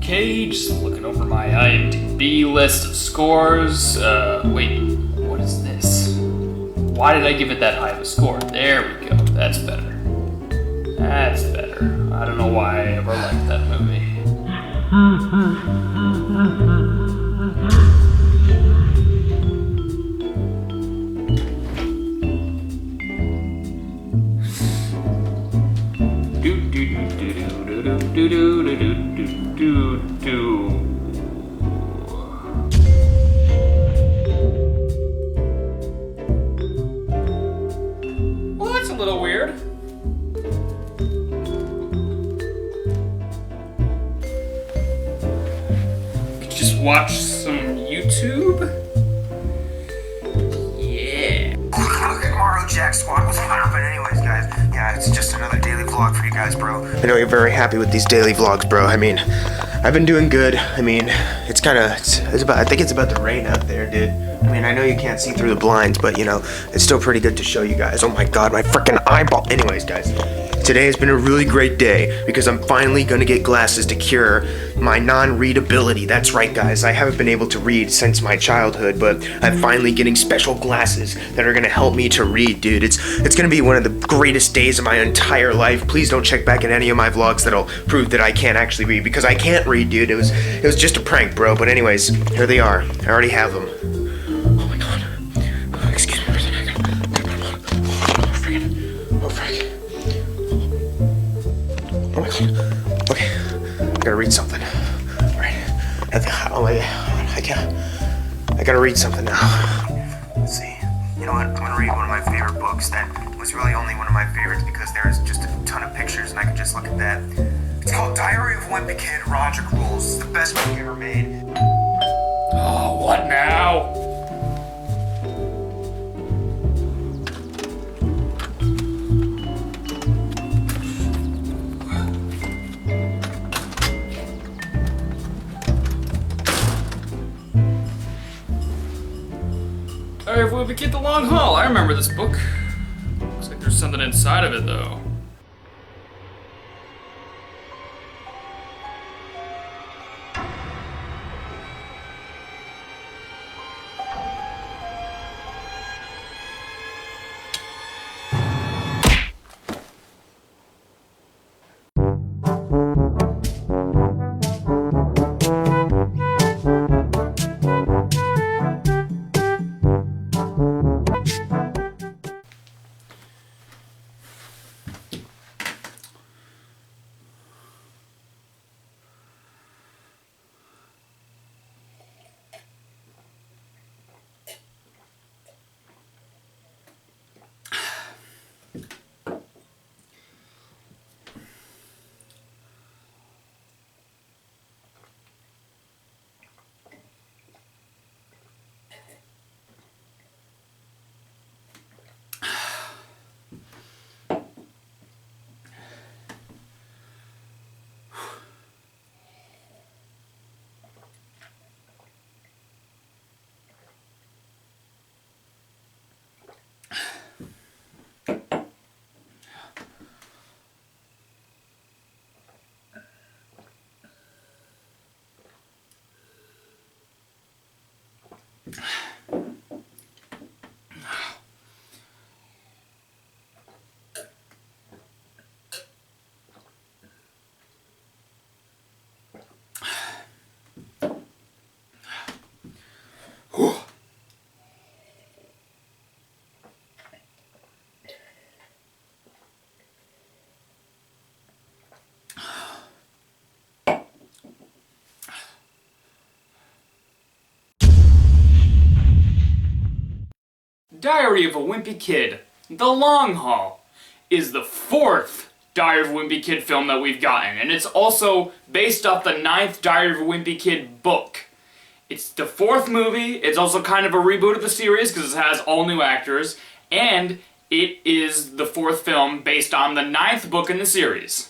Okay, just looking over my IMDb list of scores. Wait, what is this? Why did I give it that high of a score? There we go, that's better. That's better. I don't know why I ever liked that movie. Well, that's a little weird. Could just watch some YouTube? Yeah. Tomorrow, Jack Squad, what's poppin' anyways, guys? Yeah, it's just another daily vlog for you guys, bro. I know you're very happy with these daily vlogs, bro. I mean, I've been doing good. I mean, I think it's about to rain out there, dude. I mean, I know you can't see through the blinds, but you know, it's still pretty good to show you guys. Oh my god, my freaking eyeball. Anyways, guys, today has been a really great day because I'm finally gonna get glasses to cure my non-readability. That's right, guys. I haven't been able to read since my childhood, but I'm finally getting special glasses that are gonna help me to read, dude. It's gonna be one of the greatest days of my entire life. Please don't check back in any of my vlogs that'll prove that I can't actually read, because I can't read, dude. It was just a prank, bro. But anyways, here they are. I already have them. Oh my god. Oh, excuse me. Oh, frick. Oh my god. Okay. I gotta read something. Alright. I gotta read something now. Let's see. You know what? I'm gonna read one of my favorite books that was really only one of my favorites because there's just a ton of pictures and I could just look at that. It's called Diary of a Wimpy Kid, Illogical. It's the best book ever made. Oh, what now? Alright, if we get the long haul, I remember this book. Looks like there's something inside of it, though. Diary of a Wimpy Kid, The Long Haul, is the fourth Diary of a Wimpy Kid film that we've gotten, and it's also based off the 9th Diary of a Wimpy Kid book. It's the 4th movie, it's also kind of a reboot of the series because it has all new actors, and it is the 4th film based on the 9th book in the series.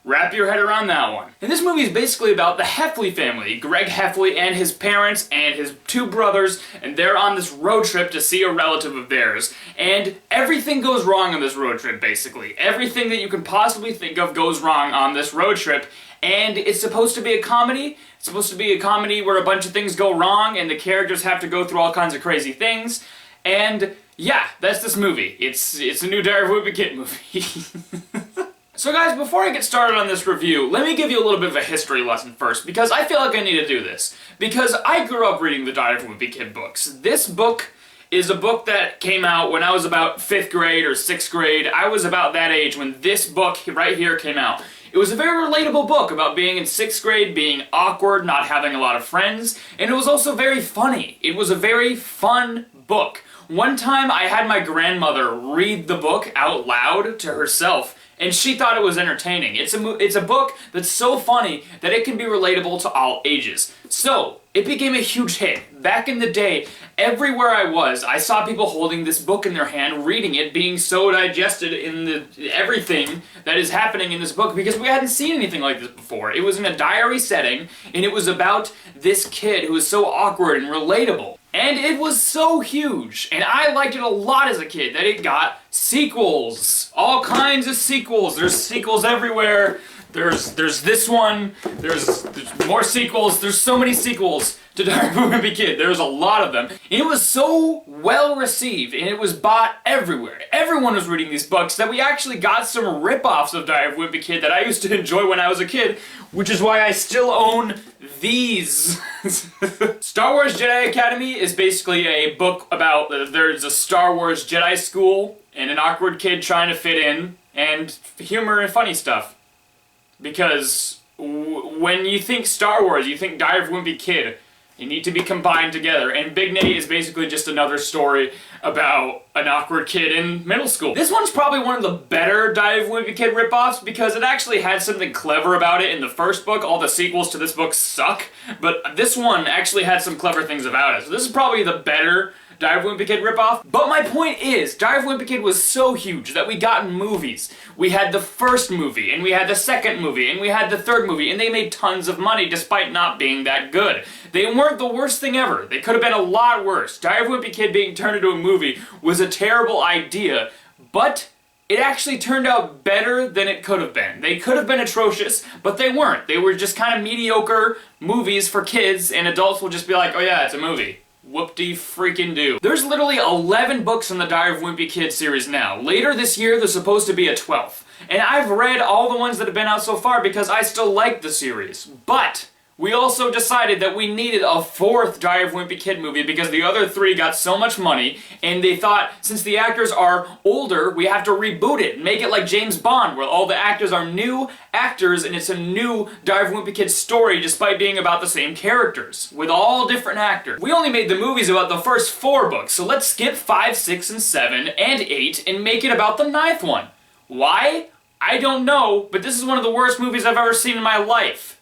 Wrap your head around that one. And this movie is basically about the Heffley family, Greg Heffley and his parents and his 2 brothers, and they're on this road trip to see a relative of theirs. And everything goes wrong on this road trip, basically. Everything that you can possibly think of goes wrong on this road trip, and it's supposed to be a comedy. It's supposed to be a comedy where a bunch of things go wrong and the characters have to go through all kinds of crazy things. And yeah, that's this movie. It's a new Diary of a Wimpy Kid movie. So guys, before I get started on this review, let me give you a little bit of a history lesson first, because I feel like I need to do this. Because I grew up reading the Diary of a Wimpy Kid books. This book is a book that came out when I was about 5th grade or 6th grade. I was about that age when this book right here came out. It was a very relatable book about being in 6th grade, being awkward, not having a lot of friends, and it was also very funny. It was a very fun book. One time I had my grandmother read the book out loud to herself, and she thought it was entertaining. It's a book that's so funny that it can be relatable to all ages. So, it became a huge hit. Back in the day, everywhere I was, I saw people holding this book in their hand, reading it, being so digested in everything that is happening in this book, because we hadn't seen anything like this before. It was in a diary setting, and it was about this kid who was so awkward and relatable. And it was so huge, and I liked it a lot as a kid, that it got sequels. All kinds of sequels. There's sequels everywhere. There's this one. There's more sequels. There's so many sequels to Diary of a Wimpy Kid. There's a lot of them. And it was so well received, and it was bought everywhere. Everyone was reading these books that we actually got some rip-offs of Diary of a Wimpy Kid that I used to enjoy when I was a kid, which is why I still own these. Star Wars Jedi Academy is basically a book about there's a Star Wars Jedi school and an awkward kid trying to fit in, and humor and funny stuff. Because when you think Star Wars, you think Diary of a Wimpy Kid. You need to be combined together, and Big Nate is basically just another story about an awkward kid in middle school. This one's probably one of the better Diary of a Wimpy Kid ripoffs because it actually had something clever about it in the first book. All the sequels to this book suck, but this one actually had some clever things about it. So this is probably the better Diary of a Wimpy Kid ripoff. But my point is, Diary of a Wimpy Kid was so huge that we got movies. We had the first movie, and we had the second movie, and we had the third movie, and they made tons of money despite not being that good. They weren't the worst thing ever. They could have been a lot worse. Diary of a Wimpy Kid being turned into a movie was a terrible idea, but it actually turned out better than it could have been. They could have been atrocious, but they weren't. They were just kind of mediocre movies for kids, and adults will just be like, oh yeah, it's a movie. Whoop-de-freaking-do. There's literally 11 books in the Diary of a Wimpy Kid series now. Later this year, there's supposed to be a 12th. And I've read all the ones that have been out so far because I still like the series. But we also decided that we needed a 4th Diary of a Wimpy Kid movie because the other 3 got so much money, and they thought, since the actors are older, we have to reboot it and make it like James Bond, where all the actors are new actors and it's a new Diary of a Wimpy Kid story despite being about the same characters, with all different actors. We only made the movies about the first 4 books, so let's skip 5, 6, and 7, and 8, and make it about the 9th one. Why? I don't know, but this is one of the worst movies I've ever seen in my life.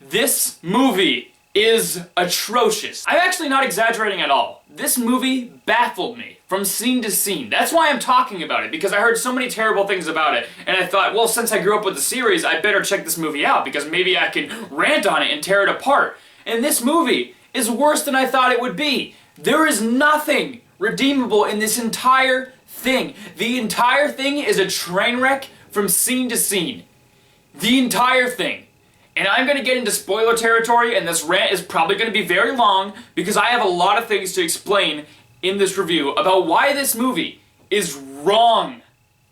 This movie is atrocious. I'm actually not exaggerating at all. This movie baffled me from scene to scene. That's why I'm talking about it, because I heard so many terrible things about it, and I thought, well, since I grew up with the series, I better check this movie out, because maybe I can rant on it and tear it apart. And this movie is worse than I thought it would be. There is nothing redeemable in this entire thing. The entire thing is a train wreck from scene to scene. The entire thing. And I'm going to get into spoiler territory, and this rant is probably going to be very long because I have a lot of things to explain in this review about why this movie is wrong.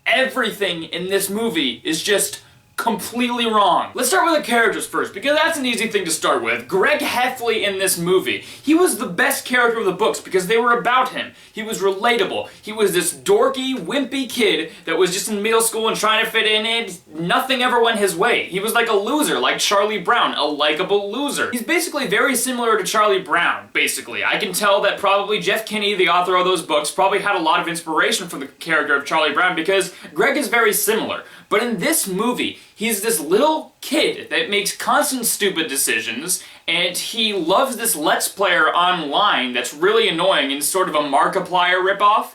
Everything in this movie is just completely wrong. Let's start with the characters first, because that's an easy thing to start with. Greg Heffley in this movie, he was the best character of the books because they were about him. He was relatable. He was this dorky, wimpy kid that was just in middle school and trying to fit in, and nothing ever went his way. He was like a loser, like Charlie Brown, a likable loser. He's basically very similar to Charlie Brown, basically. I can tell that probably Jeff Kinney, the author of those books, probably had a lot of inspiration from the character of Charlie Brown because Greg is very similar. But in this movie, he's this little kid that makes constant stupid decisions, and he loves this Let's Player online that's really annoying and sort of a Markiplier ripoff.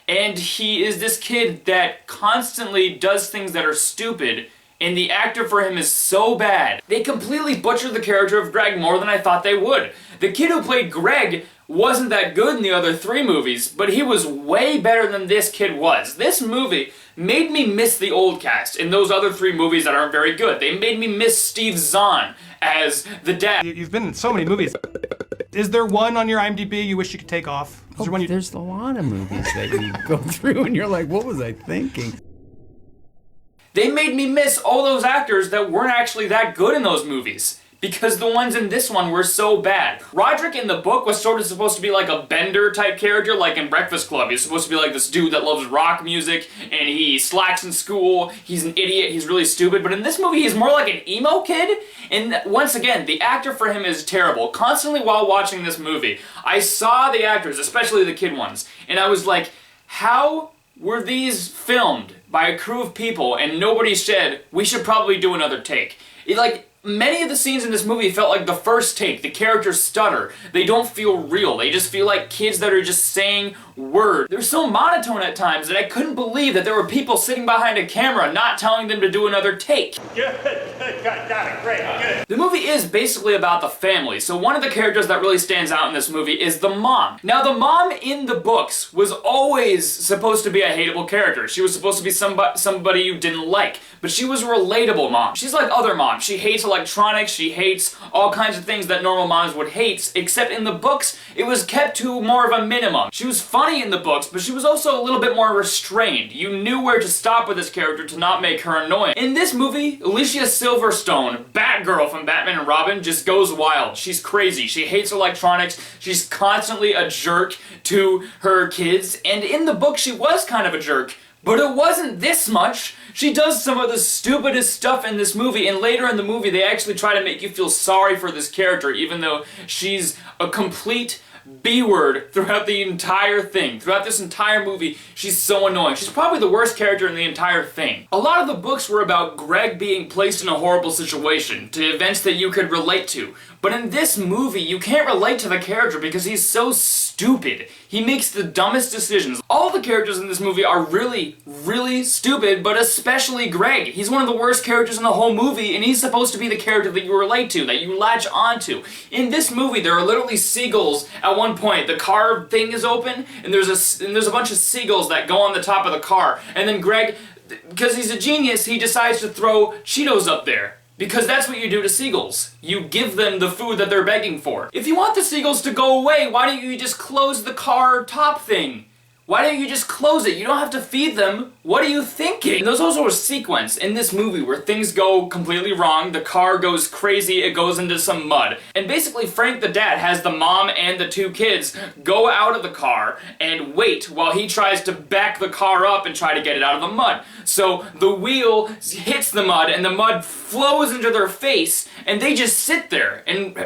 And he is this kid that constantly does things that are stupid, and the actor for him is so bad. They completely butchered the character of Greg more than I thought they would. The kid who played Greg wasn't that good in the other 3 movies, but he was way better than this kid was. This movie made me miss the old cast in those other 3 movies that aren't very good. They made me miss Steve Zahn as the dad. You've been in so many movies. Is there one on your IMDb you wish you could take off? There's a lot of movies that you go through and you're like, what was I thinking? They made me miss all those actors that weren't actually that good in those movies. Because the ones in this one were so bad. Roderick in the book was sort of supposed to be like a Bender type character, like in Breakfast Club. He's supposed to be like this dude that loves rock music, and he slacks in school, he's an idiot, he's really stupid. But in this movie, he's more like an emo kid. And once again, the actor for him is terrible. Constantly while watching this movie, I saw the actors, especially the kid ones, and I was like, how were these filmed by a crew of people and nobody said, we should probably do another take? Many of the scenes in this movie felt like the first take. The characters stutter. They don't feel real. They just feel like kids that are just saying words. They're so monotone at times that I couldn't believe that there were people sitting behind a camera not telling them to do another take. Good, got it, great, good. The movie is basically about the family, so one of the characters that really stands out in this movie is the mom. Now, the mom in the books was always supposed to be a hateable character. She was supposed to be somebody you didn't like, but she was a relatable mom. She's like other moms. She hates electronics, she hates all kinds of things that normal moms would hate, except in the books, it was kept to more of a minimum. She was funny in the books, but she was also a little bit more restrained. You knew where to stop with this character to not make her annoying. In this movie, Alicia Silverstone, Batgirl from Batman and Robin, just goes wild. She's crazy. She hates electronics. She's constantly a jerk to her kids, and in the book, she was kind of a jerk, but it wasn't this much. She does some of the stupidest stuff in this movie, and later in the movie they actually try to make you feel sorry for this character, even though she's a complete B-word throughout the entire thing. Throughout this entire movie, she's so annoying. She's probably the worst character in the entire thing. A lot of the books were about Greg being placed in a horrible situation, to events that you could relate to. But in this movie, you can't relate to the character because he's so stupid. He makes the dumbest decisions. All the characters in this movie are really, really stupid, but especially Greg. He's one of the worst characters in the whole movie, and he's supposed to be the character that you relate to, that you latch onto. In this movie, there are literally seagulls at one point. The car thing is open, and there's a bunch of seagulls that go on the top of the car. And then Greg, because he's a genius, he decides to throw Cheetos up there. Because that's what you do to seagulls. You give them the food that they're begging for. If you want the seagulls to go away, why don't you just close the car top thing? Why don't you just close it? You don't have to feed them. What are you thinking? And there's also a sequence in this movie where things go completely wrong. The car goes crazy, it goes into some mud. And basically Frank the dad has the mom and the 2 kids go out of the car and wait while he tries to back the car up and try to get it out of the mud. So the wheel hits the mud and the mud flows into their face and they just sit there and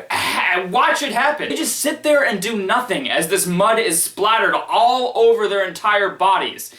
watch it happen. They just sit there and do nothing as this mud is splattered all over their entire bodies.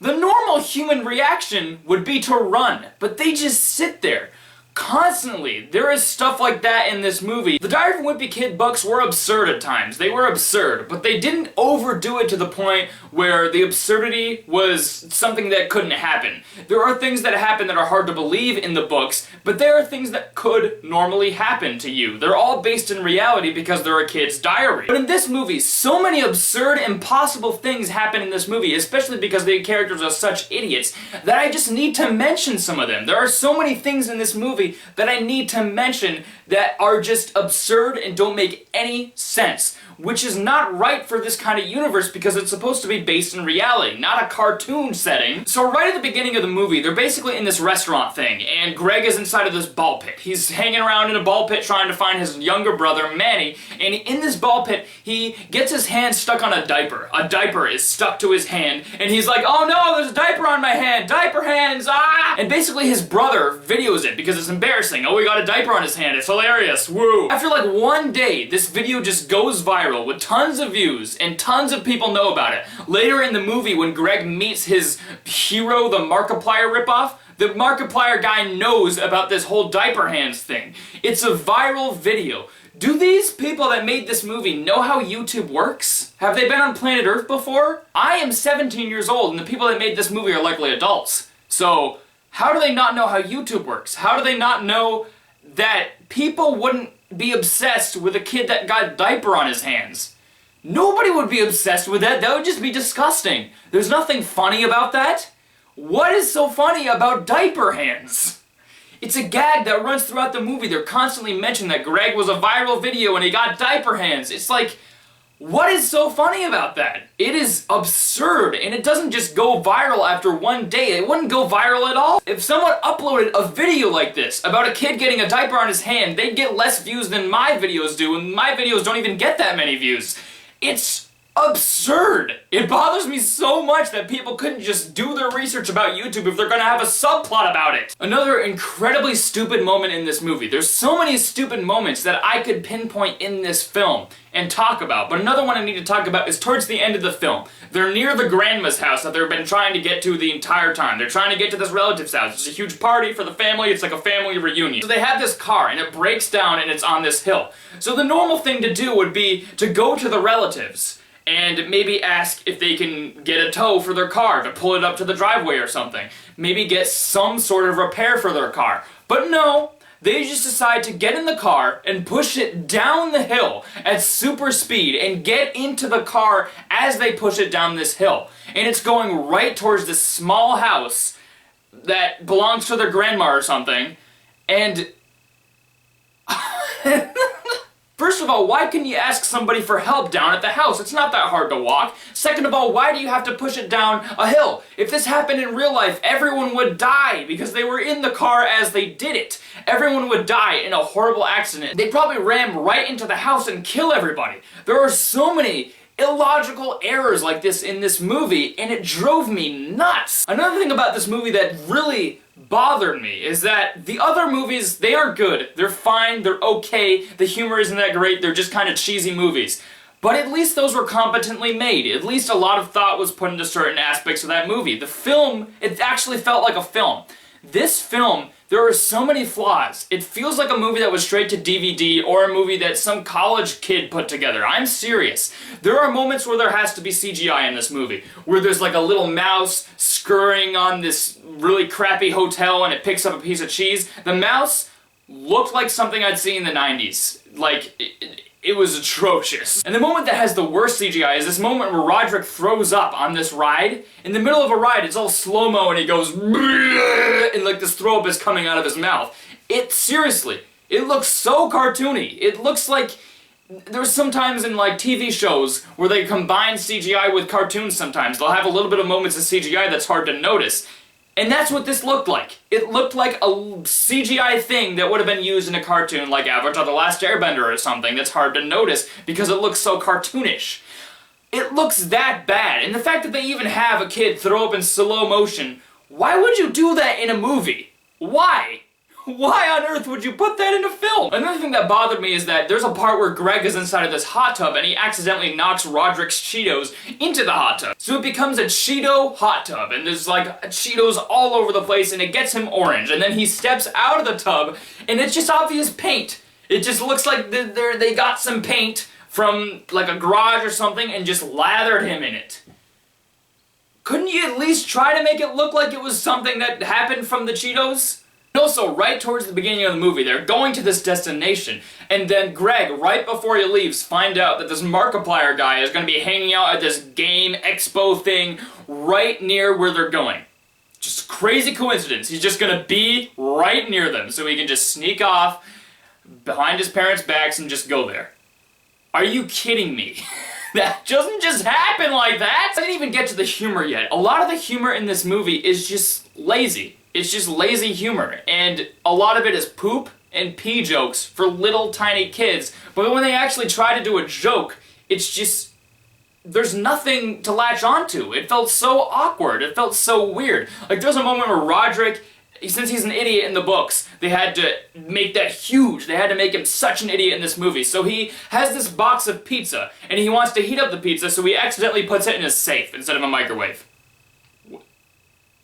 The normal human reaction would be to run, but they just sit there. Constantly. There is stuff like that in this movie. The Diary of a Wimpy Kid books were absurd at times. They were absurd, but they didn't overdo it to the point where the absurdity was something that couldn't happen. There are things that happen that are hard to believe in the books, but there are things that could normally happen to you. They're all based in reality because they're a kid's diary. But in this movie, so many absurd, impossible things happen in this movie, especially because the characters are such idiots, that I just need to mention some of them. There are so many things in this movie that I need to mention that are just absurd and don't make any sense, which is not right for this kind of universe because it's supposed to be based in reality, not a cartoon setting. So right at the beginning of the movie, they're basically in this restaurant thing, and Greg is inside of this ball pit. He's hanging around in a ball pit trying to find his younger brother, Manny, and in this ball pit, he gets his hand stuck on a diaper. A diaper is stuck to his hand, and he's like, oh no, there's a diaper on my hand! Diaper hands! Ah! And basically his brother videos it because it's embarrassing. Oh, he got a diaper on his hand. It's hilarious. Woo! After like one day, this video just goes viral with tons of views and tons of people know about it. Later in the movie, when Greg meets his hero, the Markiplier ripoff, the Markiplier guy knows about this whole diaper hands thing. It's a viral video. Do these people that made this movie know how YouTube works? Have they been on planet Earth before? I am 17 years old and the people that made this movie are likely adults. So, how do they not know how YouTube works? How do they not know that people wouldn't be obsessed with a kid that got a diaper on his hands? Nobody would be obsessed with that. That would just be disgusting. There's nothing funny about that. What is so funny about diaper hands? It's a gag that runs throughout the movie. They're constantly mentioning that Greg was a viral video and he got diaper hands. It's like, what is so funny about that? It is absurd, and it doesn't just go viral after one day. It wouldn't go viral at all. If someone uploaded a video like this about a kid getting a diaper on his hand, they'd get less views than my videos do, and my videos don't even get that many views. It's absurd. It bothers me so much that people couldn't just do their research about YouTube if they're gonna have a subplot about it. Another incredibly stupid moment in this movie. There's so many stupid moments that I could pinpoint in this film and talk about, but another one I need to talk about is towards the end of the film. They're near the grandma's house that they've been trying to get to the entire time. They're trying to get to this relative's house. It's a huge party for the family. It's like a family reunion. So they have this car and it breaks down and it's on this hill. So the normal thing to do would be to go to the relatives and maybe ask if they can get a tow for their car to pull it up to the driveway or something. Maybe get some sort of repair for their car. But no, they just decide to get in the car and push it down the hill at super speed and get into the car as they push it down this hill. And it's going right towards this small house that belongs to their grandma or something. And first of all, why couldn't you ask somebody for help down at the house? It's not that hard to walk. Second of all, why do you have to push it down a hill? If this happened in real life, everyone would die because they were in the car as they did it. Everyone would die in a horrible accident. They'd probably ram right into the house and kill everybody. There are so many illogical errors like this in this movie, and it drove me nuts. Another thing about this movie that really bothered me is that the other movies, they are good. They're fine, they're okay, the humor isn't that great, they're just kind of cheesy movies. But at least those were competently made. At least a lot of thought was put into certain aspects of that movie. The film, it actually felt like a film. This film, there are so many flaws. It feels like a movie that was straight to DVD or a movie that some college kid put together. I'm serious. There are moments where there has to be CGI in this movie, where there's like a little mouse scurrying on this really crappy hotel and it picks up a piece of cheese. The mouse looked like something I'd seen in the 90s. Like, it was atrocious. And the moment that has the worst CGI is this moment where Roderick throws up on this ride. In the middle of a ride, it's all slow-mo and he goes and like this throw up is coming out of his mouth. Seriously, it looks so cartoony. It looks like there's sometimes in like TV shows where they combine CGI with cartoons sometimes. They'll have a little bit of moments of CGI that's hard to notice. And that's what this looked like. It looked like a CGI thing that would have been used in a cartoon like Avatar: The Last Airbender or something that's hard to notice because it looks so cartoonish. It looks that bad. And the fact that they even have a kid throw up in slow motion, why would you do that in a movie? Why? Why on earth would you put that in a film? Another thing that bothered me is that there's a part where Greg is inside of this hot tub and he accidentally knocks Roderick's Cheetos into the hot tub. So it becomes a Cheeto hot tub and there's like Cheetos all over the place and it gets him orange. And then he steps out of the tub and it's just obvious paint. It just looks like they got some paint from like a garage or something and just lathered him in it. Couldn't you at least try to make it look like it was something that happened from the Cheetos? Also, right towards the beginning of the movie, they're going to this destination, and then Greg, right before he leaves, find out that this Markiplier guy is going to be hanging out at this game expo thing right near where they're going. Just crazy coincidence. He's just going to be right near them, so he can just sneak off behind his parents' backs and just go there. Are you kidding me? That doesn't just happen like that! I didn't even get to the humor yet. A lot of the humor in this movie is just lazy. It's just lazy humor, and a lot of it is poop and pee jokes for little tiny kids, but when they actually try to do a joke, it's just, there's nothing to latch onto. It felt so awkward, it felt so weird. Like there's a moment where Roderick, since he's an idiot in the books, they had to make that huge. They had to make him such an idiot in this movie. So he has this box of pizza, and he wants to heat up the pizza, so he accidentally puts it in a safe instead of a microwave.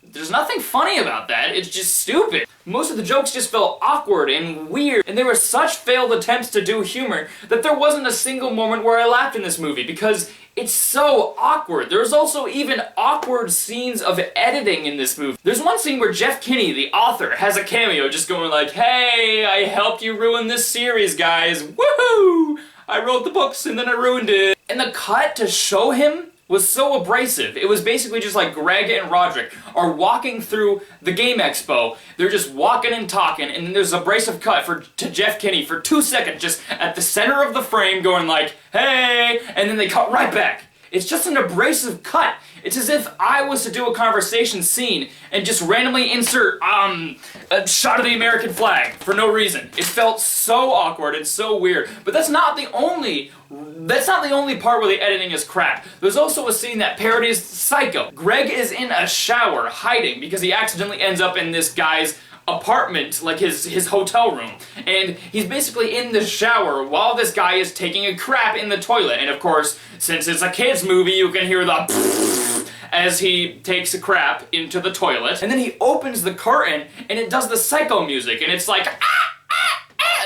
There's nothing funny about that, it's just stupid. Most of the jokes just felt awkward and weird, and there were such failed attempts to do humor that there wasn't a single moment where I laughed in this movie because it's so awkward. There's also even awkward scenes of editing in this movie. There's one scene where Jeff Kinney, the author, has a cameo just going like, "Hey, I helped you ruin this series, guys. Woohoo! I wrote the books and then I ruined it." And the cut to show him was so abrasive. It was basically just like Greg and Roderick are walking through the game expo. They're just walking and talking, and then there's an abrasive cut to Jeff Kinney for 2 seconds, just at the center of the frame going like, hey, and then they cut right back. It's just an abrasive cut. It's as if I was to do a conversation scene and just randomly insert a shot of the American flag for no reason. It felt so awkward and so weird. But that's not the only part where the editing is crap. There's also a scene that parodies Psycho. Greg is in a shower hiding because he accidentally ends up in this guy's apartment, like his hotel room, and he's basically in the shower while this guy is taking a crap in the toilet. And of course, since it's a kids movie, you can hear the as he takes a crap into the toilet, and then he opens the curtain and it does the Psycho music, and it's like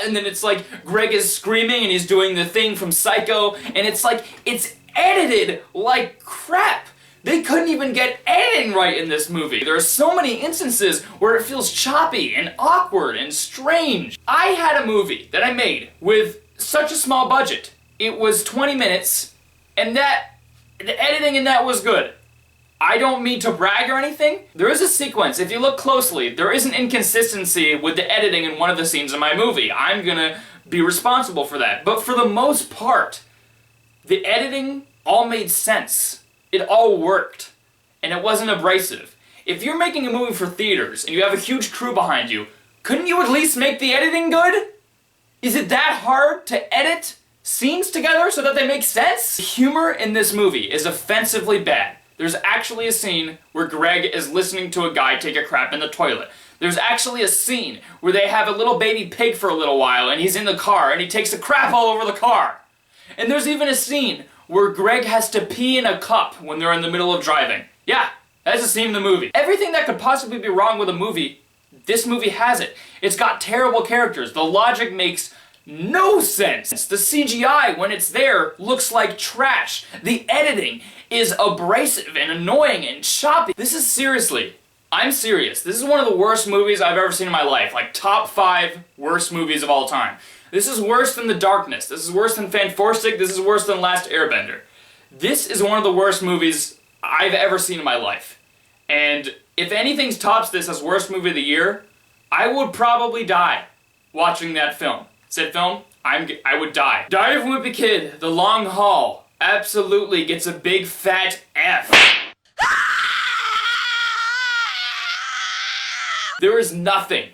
and then it's like Greg is screaming and he's doing the thing from Psycho, and it's like it's edited like crap. They couldn't even get editing right in this movie. There are so many instances where it feels choppy and awkward and strange. I had a movie that I made with such a small budget. It was 20 minutes, and the editing in that was good. I don't mean to brag or anything. There is a sequence, if you look closely, there is an inconsistency with the editing in one of the scenes in my movie. I'm gonna be responsible for that. But for the most part, the editing all made sense. It all worked, and it wasn't abrasive. If you're making a movie for theaters and you have a huge crew behind you, couldn't you at least make the editing good? Is it that hard to edit scenes together so that they make sense? The humor in this movie is offensively bad. There's actually a scene where Greg is listening to a guy take a crap in the toilet. There's actually a scene where they have a little baby pig for a little while and he's in the car and he takes a crap all over the car. And there's even a scene where Greg has to pee in a cup when they're in the middle of driving. Yeah, that's a scene in the movie. Everything that could possibly be wrong with a movie, this movie has it. It's got terrible characters. The logic makes no sense. The CGI, when it's there, looks like trash. The editing is abrasive and annoying and choppy. This is seriously, I'm serious. This is one of the worst movies I've ever seen in my life. Like top 5 worst movies of all time. This is worse than The Darkness. This is worse than Fantastic. This is worse than Last Airbender. This is one of the worst movies I've ever seen in my life. And if anything tops this as worst movie of the year, I would probably die watching that film. Said film, I would die. Diary of a Wimpy Kid, The Long Haul, absolutely gets a big fat F. There is nothing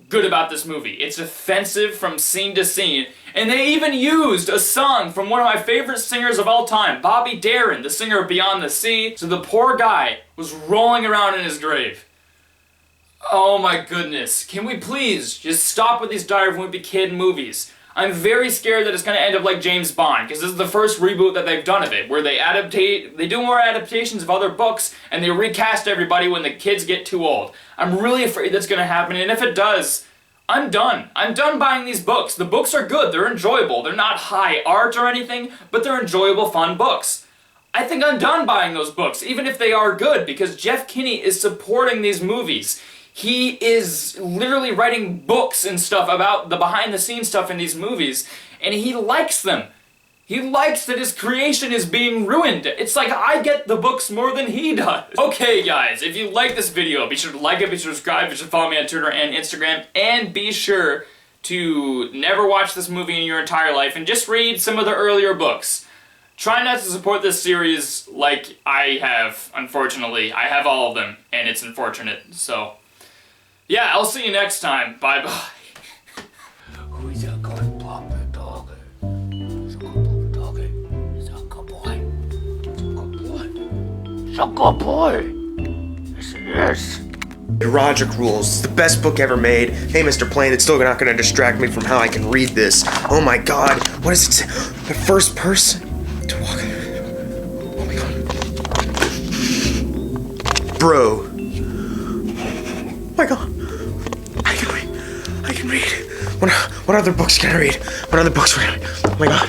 good about this movie. It's offensive from scene to scene, and they even used a song from one of my favorite singers of all time, Bobby Darin, the singer of Beyond the Sea. So the poor guy was rolling around in his grave. Oh my goodness. Can we please just stop with these Diary of a Wimpy Kid movies? I'm very scared that it's going to end up like James Bond, because this is the first reboot that they've done of it, where they do more adaptations of other books, and they recast everybody when the kids get too old. I'm really afraid that's going to happen, and if it does, I'm done. I'm done buying these books. The books are good, they're enjoyable, they're not high art or anything, but they're enjoyable, fun books. I think I'm done buying those books, even if they are good, because Jeff Kinney is supporting these movies. He is literally writing books and stuff about the behind-the-scenes stuff in these movies, and he likes them. He likes that his creation is being ruined. It's like I get the books more than he does. Okay, guys, if you like this video, be sure to like it, be sure to subscribe, be sure to follow me on Twitter and Instagram, and be sure to never watch this movie in your entire life, and just read some of the earlier books. Try not to support this series like I have, unfortunately. I have all of them, and it's unfortunate, so... yeah, I'll see you next time. Bye-bye. Who's a good plumper dog? He's a good plumper dog. He's a good boy. He's a good boy. He's a good boy. Yes, he is. Illogical rules. It's the best book ever made. Hey, Mr. Plane, it's still not gonna distract me from how I can read this. Oh my god, what does it say? The first person to walk. Oh my god. Bro. Oh my god. I can read. What other books can I read? What other books can I read? Oh my god.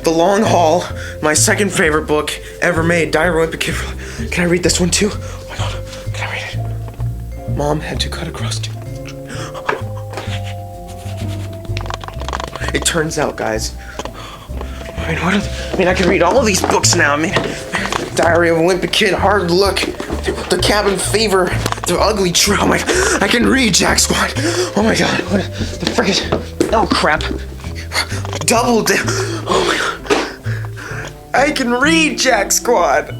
The Long Haul, my second favorite book ever made. Diary of a Wimpy Kid. Can I read this one too? Oh my god. Can I read it? Mom had to cut across two. It turns out, guys. Oh I mean, I can read all these books now. I mean, Diary of a Wimpy Kid, Hard Look, The Cabin Fever, The Ugly Truth. Oh my, I can read, Jack Squad. Oh my god, what the frick is, oh crap. Double down, oh my god. I can read, Jack Squad.